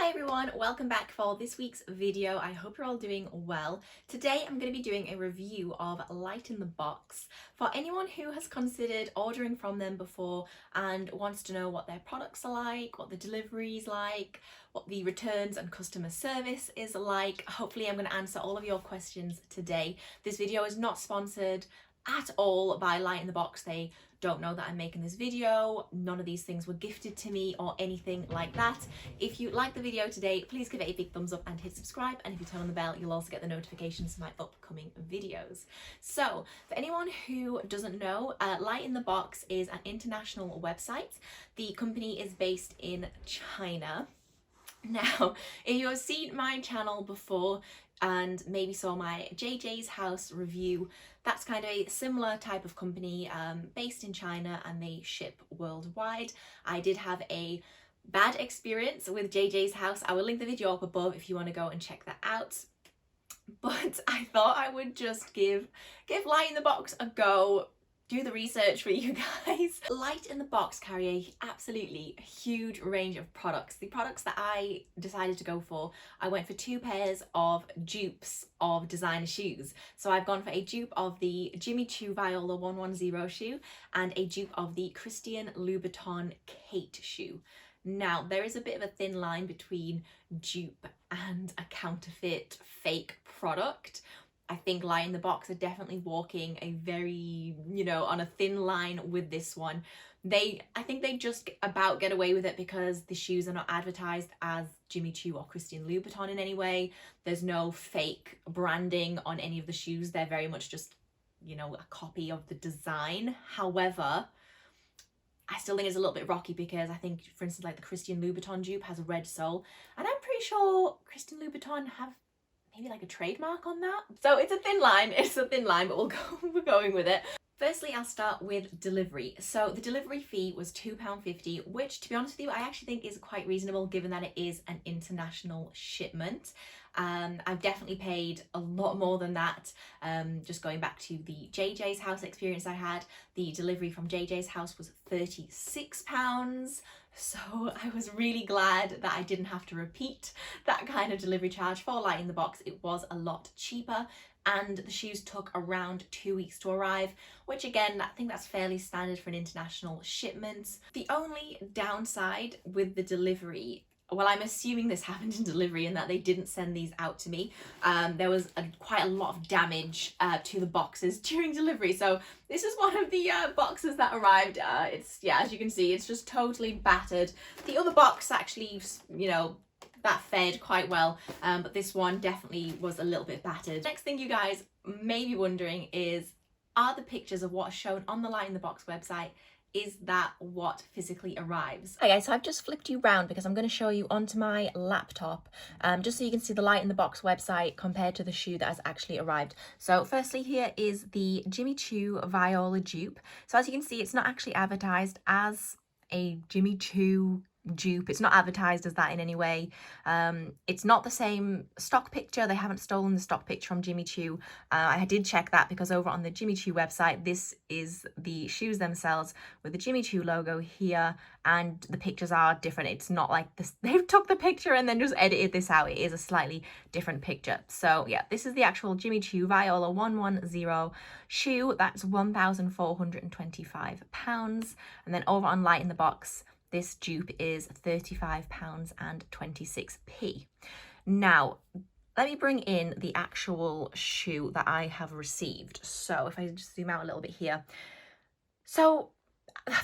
Hi everyone, welcome back for this week's video. I hope you're all doing well. Today I'm going to be doing a review of Light in the Box. For anyone who has considered ordering from them before and wants to know what their products are like, what the delivery is like, what the returns and customer service is like, hopefully I'm going to answer all of your questions today. This video is not sponsored at all by Light in the Box. They don't know that I'm making this video. None of these things were gifted to me or anything like that. If you like the video today, please give it a big thumbs up and hit subscribe. And if you turn on the bell, you'll also get the notifications for my upcoming videos. So for anyone who doesn't know, Light in the Box is an international website. The company is based in China. Now, if you have seen my channel before and maybe saw my JJ's House review, that's kind of a similar type of company based in China, and they ship worldwide. I did have a bad experience with JJ's House. I will link the video up above if you want to go and check that out. But I thought I would just give Light in the Box a go, do the research for you guys. Light in the Box carry a absolutely huge range of products. The products that I decided to go for, I went for 2 pairs of dupes of designer shoes. So I've gone for a dupe of the Choo Viola 110 shoe and a dupe of the Christian Louboutin Kate shoe. Now, there is a bit of a thin line between dupe and a counterfeit fake product. I think Light in the Box are definitely walking a very, on a thin line with this one. I think they just about get away with it because the shoes are not advertised as Jimmy Choo or Christian Louboutin in any way. There's no fake branding on any of the shoes. They're very much just, a copy of the design. However, I still think it's a little bit rocky because I think, for instance, like the Christian Louboutin dupe has a red sole, and I'm pretty sure Christian Louboutin have maybe like a trademark on that. So it's a thin line, but we're going with it. Firstly, I'll start with delivery. So the delivery fee was £2.50, which, to be honest with you, I actually think is quite reasonable given that it is an international shipment. I've definitely paid a lot more than that. Just going back to the JJ's House experience I had, the delivery from JJ's House was £36. So I was really glad that I didn't have to repeat that kind of delivery charge for Light in the Box. It was a lot cheaper, and the shoes took around 2 weeks to arrive, which again, I think that's fairly standard for an international shipment. The only downside with the delivery, well, I'm assuming this happened in delivery and that they didn't send these out to me. There was quite a lot of damage to the boxes during delivery. So this is one of the boxes that arrived. As you can see, it's just totally battered. The other box actually, that fared quite well, but this one definitely was a little bit battered. Next thing you guys may be wondering is, are the pictures of what's shown on the Light in the Box website, is that what physically arrives? Okay, so I've just flipped you round because I'm going to show you onto my laptop, just so you can see the Light in the Box website compared to the shoe that has actually arrived. So firstly, here is the Jimmy Choo Viola dupe. So as you can see, it's not actually advertised as a Jimmy Choo dupe. It's not advertised as that in any way. It's not the same stock picture. They haven't stolen the stock picture from Jimmy Choo. I did check that because over on the Jimmy Choo website, this is the shoes themselves with the Jimmy Choo logo here, and the pictures are different. It's not like this, they've took the picture and then just edited this out. It is a slightly different picture. So yeah, this is the actual Jimmy Choo Viola 110 shoe. That's £1,425. And then over on Light in the Box, this dupe is £35.26. Now, let me bring in the actual shoe that I have received. So if I just zoom out a little bit here. So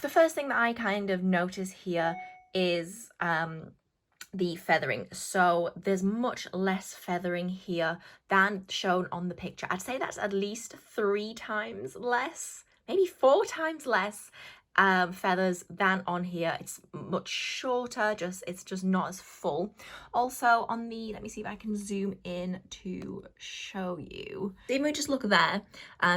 the first thing that I kind of notice here is the feathering. So there's much less feathering here than shown on the picture. I'd say that's at least 3 times less, maybe 4 times less feathers than on here. It's much shorter, it's just not as full. Also on the, let me see if I can zoom in to show you. If we just look there,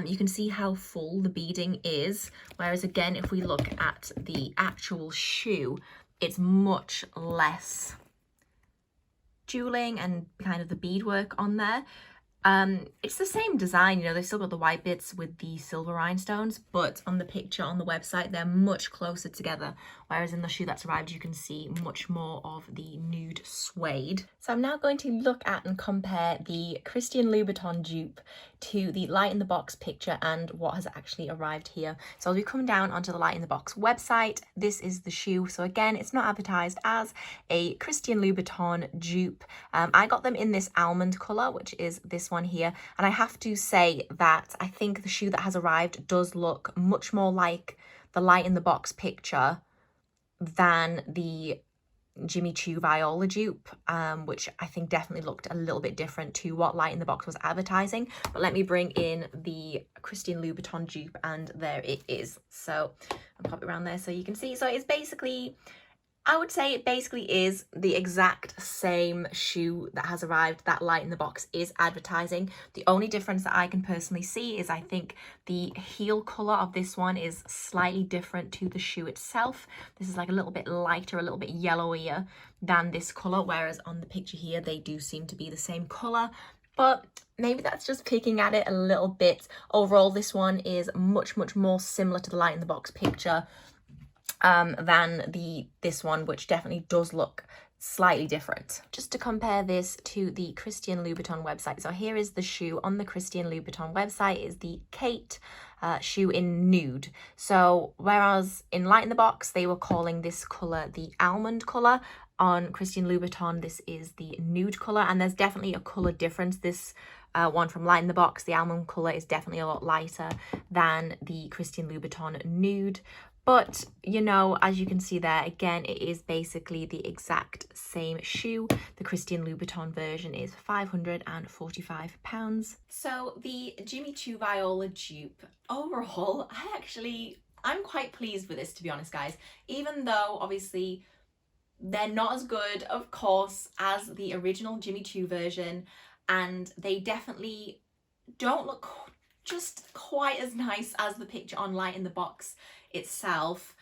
you can see how full the beading is, whereas again, if we look at the actual shoe, it's much less jeweling and kind of the beadwork on there. It's the same design, you know, they've still got the white bits with the silver rhinestones, but on the picture on the website, they're much closer together. Whereas in the shoe that's arrived, you can see much more of the nude suede. So I'm now going to look at and compare the Christian Louboutin dupe to the Light in the Box picture and what has actually arrived here. So as we come down onto the Light in the Box website, this is the shoe. So again, it's not advertised as a Christian Louboutin dupe. I got them in this almond colour, which is this one here, and I have to say that I think the shoe that has arrived does look much more like the Light in the Box picture than the Choo Viola dupe, which I think definitely looked a little bit different to what Light in the Box was advertising. But let me bring in the Christian Louboutin dupe, and there it is. So I'll pop it around there so you can see. So it's basically, I would say it basically is the exact same shoe that has arrived that Light in the Box is advertising. The only difference that I can personally see is I think the heel colour of this one is slightly different to the shoe itself. This is like a little bit lighter, a little bit yellowier than this colour, whereas on the picture here they do seem to be the same colour. But maybe that's just picking at it a little bit. Overall, this one is much more similar to the Light in the Box picture than this one, which definitely does look slightly different. Just to compare this to the Christian Louboutin website, so here is the shoe on the Christian Louboutin website, is the Kate shoe in nude. So whereas in Light in the Box they were calling this colour the almond colour, on Christian Louboutin this is the nude colour, and there's definitely a colour difference. This one from Light in the Box, the almond colour, is definitely a lot lighter than the Christian Louboutin nude. But, you know, as you can see there, again, it is basically the exact same shoe. The Christian Louboutin version is £545. So the Choo Viola dupe, overall, I'm quite pleased with this, to be honest, guys. Even though, obviously, they're not as good, of course, as the original Jimmy Choo version, and they definitely don't look just quite as nice as the picture on Light in the Box itself.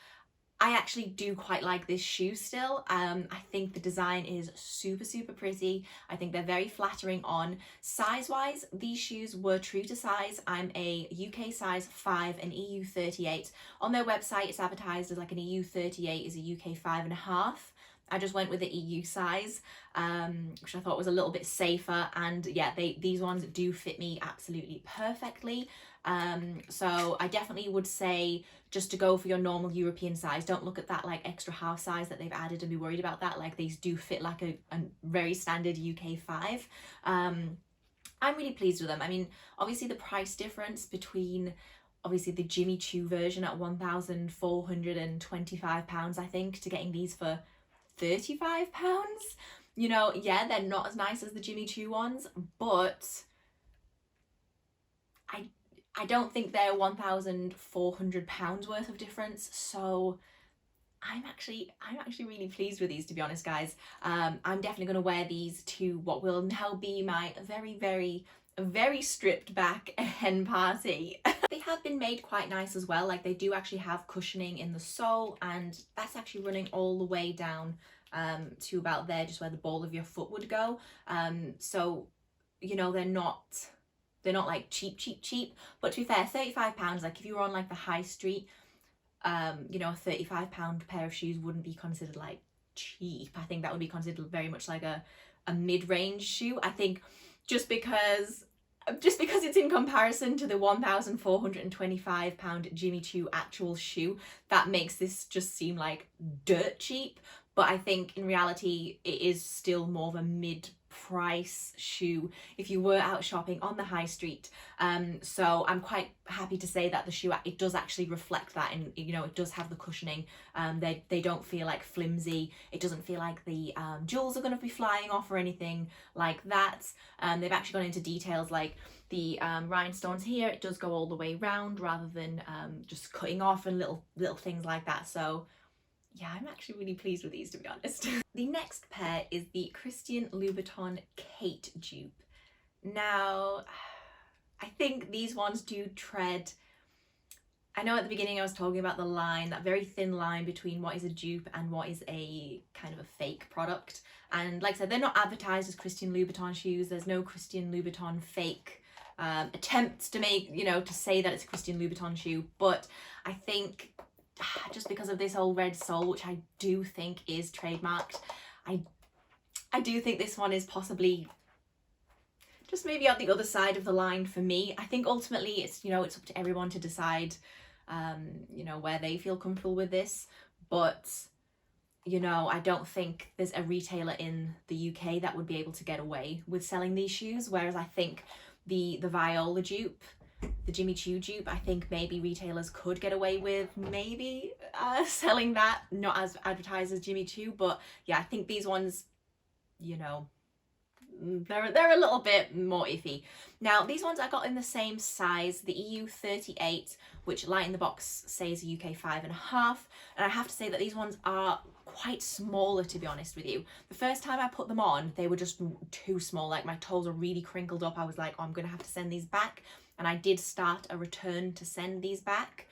I actually do quite like this shoe still. I think the design is super pretty. I think they're very flattering on. Size wise, these shoes were true to size. I'm a UK size 5 and EU 38. On their website it's advertised as like an EU 38 is a UK 5.5. I just went with the EU size, which I thought was a little bit safer, and yeah, these ones do fit me absolutely perfectly. So I definitely would say just to go for your normal European size. Don't look at that like extra half size that they've added and be worried about that. Like, these do fit like a very standard UK 5. I'm really pleased with them. I mean, obviously the price difference between obviously the Jimmy Choo version at £1,425, I think, to getting these for £35, you know, yeah, they're not as nice as the Jimmy Choo ones, but I don't think they're £1,400 worth of difference. So I'm actually really pleased with these, to be honest, guys. I'm definitely going to wear these to what will now be my very stripped back hen party. They have been made quite nice as well. Like, they do actually have cushioning in the sole, and that's actually running all the way down to about there, just where the ball of your foot would go. So, you know, they're not like cheap, but to be fair, £35, like if you were on like the high street, you know, a £35 pair of shoes wouldn't be considered like cheap. I think that would be considered very much like a mid-range shoe. I think just because it's in comparison to the £1,425 Jimmy Choo actual shoe, that makes this just seem like dirt cheap. But I think in reality it is still more of a mid-price shoe if you were out shopping on the high street. So I'm quite happy to say that the shoe, it does actually reflect that, and you know, it does have the cushioning. They don't feel like flimsy. It doesn't feel like the jewels are going to be flying off or anything like that. They've actually gone into details like the rhinestones here, it does go all the way round rather than just cutting off and little things like that. So yeah, I'm actually really pleased with these, to be honest. The next pair is the Christian Louboutin Kate dupe. Now, I think these ones do tread I know at the beginning I was talking about the line, that very thin line between what is a dupe and what is a kind of a fake product. And like I said, they're not advertised as Christian Louboutin shoes. There's no Christian Louboutin fake attempts to make, you know, to say that it's a Christian Louboutin shoe. But I think just because of this old red sole, which I do think is trademarked, I do think this one is possibly just maybe on the other side of the line for me. I think ultimately it's, you know, it's up to everyone to decide, you know, where they feel comfortable with this. But, you know, I don't think there's a retailer in the UK that would be able to get away with selling these shoes. Whereas I think the Viola dupe, the Jimmy Choo dupe, I think maybe retailers could get away with maybe selling that, not as advertised as Jimmy Choo. But yeah, I think these ones, you know, they're a little bit more iffy. Now these ones I got in the same size, the EU 38, which Light in the Box says UK 5.5, and I have to say that these ones are quite smaller, to be honest with you. The first time I put them on, they were just too small. Like, my toes are really crinkled up. I was like, oh, I'm gonna have to send these back, and I did start a return to send these back.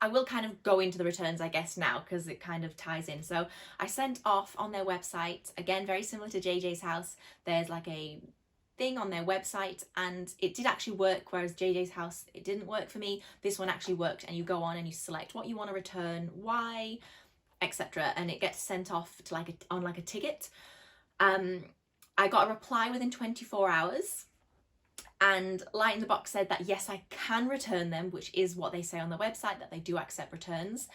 I will kind of go into the returns, I guess, now, because it kind of ties in. So I sent off on their website, again, very similar to JJ's house. There's like a thing on their website, and it did actually work, whereas JJ's house, it didn't work for me. This one actually worked, and you go on and you select what you want to return, why, etc., and it gets sent off to on a ticket. I got a reply within 24 hours. And Light in the Box said that yes, I can return them, which is what they say on the website, that they do accept returns.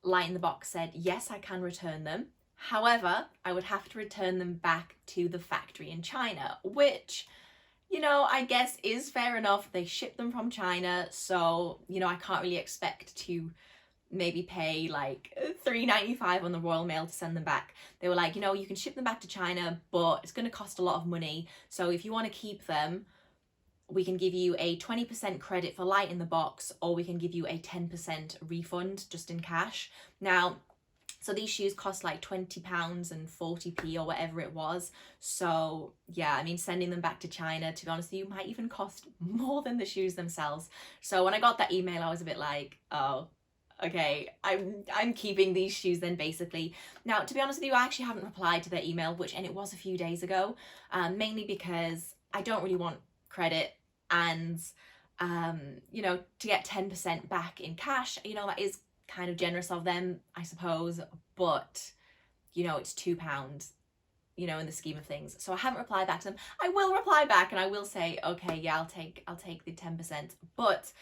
Light in the Box said yes, I can return them. However, I would have to return them back to the factory in China, which, you know, I guess is fair enough. They ship them from China, so, you know, I can't really expect to maybe pay like $3.95 on the Royal Mail to send them back. They were like, you know, you can ship them back to China, but it's going to cost a lot of money. So if you want to keep them, we can give you a 20% credit for Light in the Box, or we can give you a 10% refund just in cash. Now, so these shoes cost like £20 and 40p or whatever it was. So yeah, I mean, sending them back to China, to be honest with you, might even cost more than the shoes themselves. So when I got that email, I was a bit like, oh, okay, I'm keeping these shoes then, basically. Now, to be honest with you, I actually haven't replied to their email, and it was a few days ago, mainly because I don't really want credit. And, you know, to get 10% back in cash, you know, that is kind of generous of them, I suppose. But, you know, it's £2, you know, in the scheme of things. So I haven't replied back to them. I will reply back and I will say, okay, yeah, I'll take the 10%. But,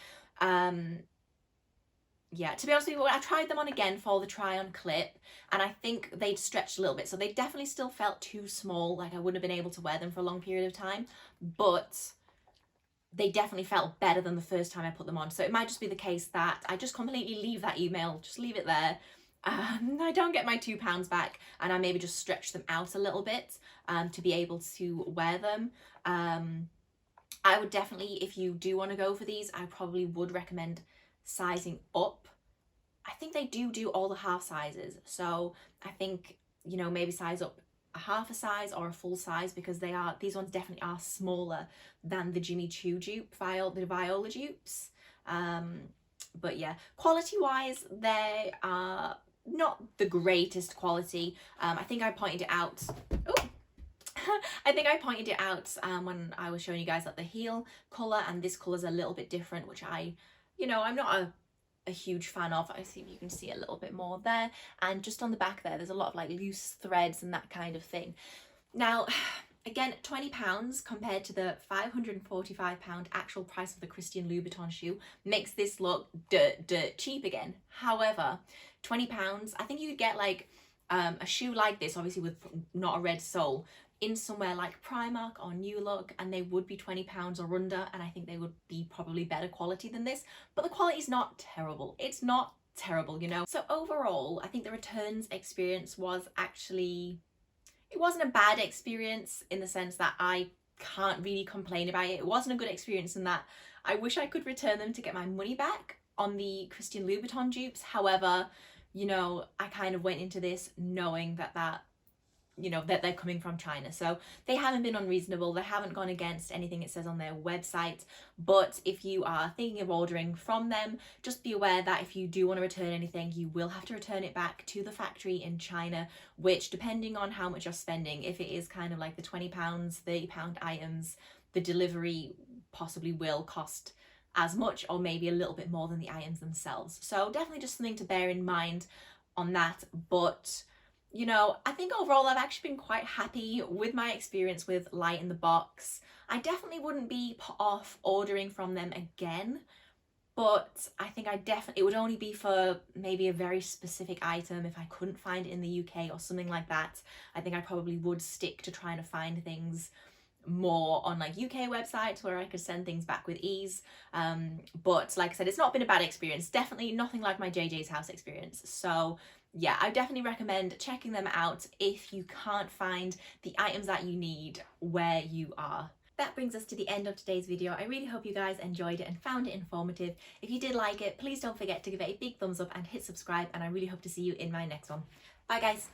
yeah, to be honest with you, I tried them on again for the try on clip, and I think they'd stretched a little bit. So they definitely still felt too small. Like, I wouldn't have been able to wear them for a long period of time. But they definitely felt better than the first time I put them on. So it might just be the case that I just completely leave that email, just leave it there. I don't get my £2 back, and I maybe just stretch them out a little bit to be able to wear them. I would definitely, if you do want to go for these, I probably would recommend sizing up. I think they do all the half sizes. So I think, you know, maybe size up a half a size or a full size, because these ones definitely are smaller than the Jimmy Choo dupe, the Viola dupes. But yeah, quality wise, they are not the greatest quality. I think I pointed it out. I think I pointed it out when I was showing you guys that the heel colour and this colour is a little bit different, which I'm not a huge fan of. I think you can see a little bit more there, and just on the back there's a lot of like loose threads and that kind of thing. Now, again, £20 compared to the £545 actual price of the Christian Louboutin shoe makes this look dirt cheap again. However, £20, I think you could get like a shoe like this, obviously with not a red sole, in somewhere like Primark or New Look, and they would be £20 or under, and I think they would be probably better quality than this, but the quality is not terrible. It's not terrible, you know. So overall, I think the returns experience was actually, it wasn't a bad experience in the sense that I can't really complain about it. It wasn't a good experience in that I wish I could return them to get my money back on the Christian Louboutin dupes. However, you know, I kind of went into this knowing that you know, that they're coming from China. So they haven't been unreasonable, they haven't gone against anything it says on their website. But if you are thinking of ordering from them, just be aware that if you do want to return anything, you will have to return it back to the factory in China, which, depending on how much you're spending, if it is kind of like the £20, £30 items, the delivery possibly will cost as much or maybe a little bit more than the items themselves. So definitely just something to bear in mind on that. But you know, I think overall I've actually been quite happy with my experience with Light in the Box. I definitely wouldn't be put off ordering from them again, but I think it would only be for maybe a very specific item if I couldn't find it in the UK or something like that. I think I probably would stick to trying to find things more on like UK websites where I could send things back with ease. But like I said, it's not been a bad experience. Definitely nothing like my JJ's house experience. So yeah, I definitely recommend checking them out if you can't find the items that you need where you are. That brings us to the end of today's video. I really hope you guys enjoyed it and found it informative. If you did like it, please don't forget to give it a big thumbs up and hit subscribe, and I really hope to see you in my next one. Bye guys!